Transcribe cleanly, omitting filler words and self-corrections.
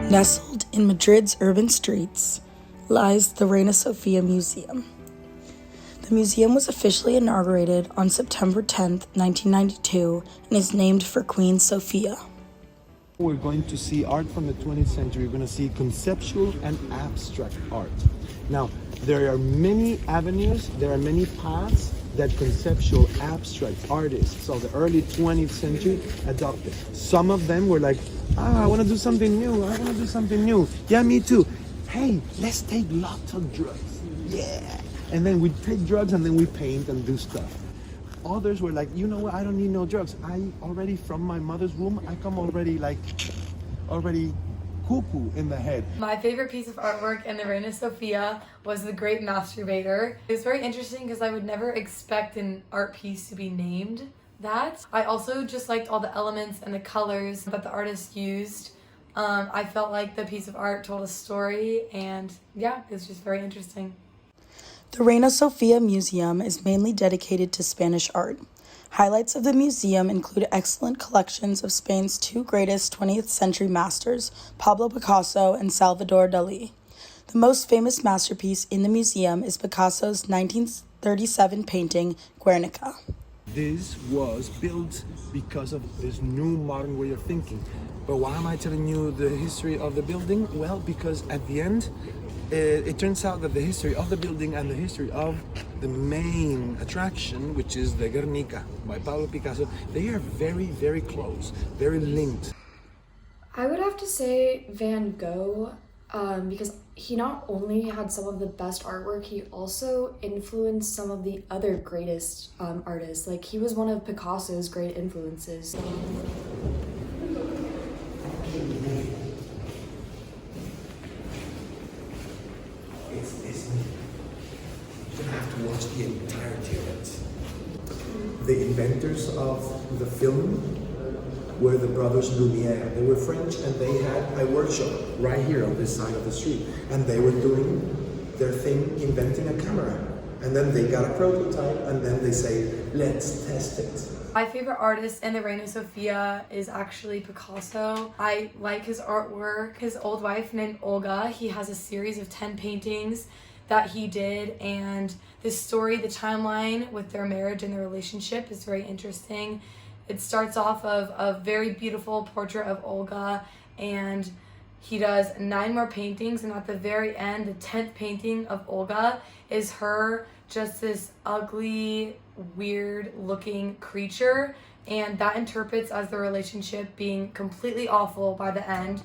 Nestled in Madrid's urban streets lies the Reina Sofia Museum. The museum was officially inaugurated on September 10, 1992, and is named for Queen Sofia. We're going to see art from the 20th century. We're going to see conceptual and abstract art. Now, there are many avenues, there are many paths that conceptual abstract artists of the early 20th century adopted. Some of them were like, I want to do something new. Yeah, me too. Hey, let's take lots of drugs. Yeah. And then we take drugs and then we paint and do stuff. Others were like, you know what, I don't need no drugs. I already, from my mother's womb, I come already cuckoo in the head. My favorite piece of artwork in the Reina Sofia was The Great Masturbator. It was very interesting because I would never expect an art piece to be named that. I also just liked all the elements and the colors that the artist used. I felt like the piece of art told a story, and yeah, it was just very interesting. The Reina Sofia Museum is mainly dedicated to Spanish art. Highlights of the museum include excellent collections of Spain's two greatest 20th century masters, Pablo Picasso and Salvador Dali. The most famous masterpiece in the museum is Picasso's 1937 painting, Guernica. This was built because of this new modern way of thinking. But why am I telling you the history of the building? Well, because at the end, it turns out that the history of the building and the history of the main attraction, which is the Guernica by Pablo Picasso, they are very, very close, very linked. I would have to say Van Gogh, because he not only had some of the best artwork, he also influenced some of the other greatest artists. Like, he was one of Picasso's great influences. You have to watch the entirety of it. The inventors of the film were the brothers Lumiere. They were French and they had a workshop right here on this side of the street. And they were doing their thing, inventing a camera. And then they got a prototype and then they say, let's test it. My favorite artist in the Reina Sofia is actually Picasso. I like his artwork. His old wife named Olga, he has a series of 10 paintings that he did, and the story, the timeline with their marriage and their relationship is very interesting. It starts off of a very beautiful portrait of Olga, and he does 9 more paintings, and at the very end, the 10th painting of Olga is her, just this ugly, weird looking creature, and that interprets as the relationship being completely awful by the end.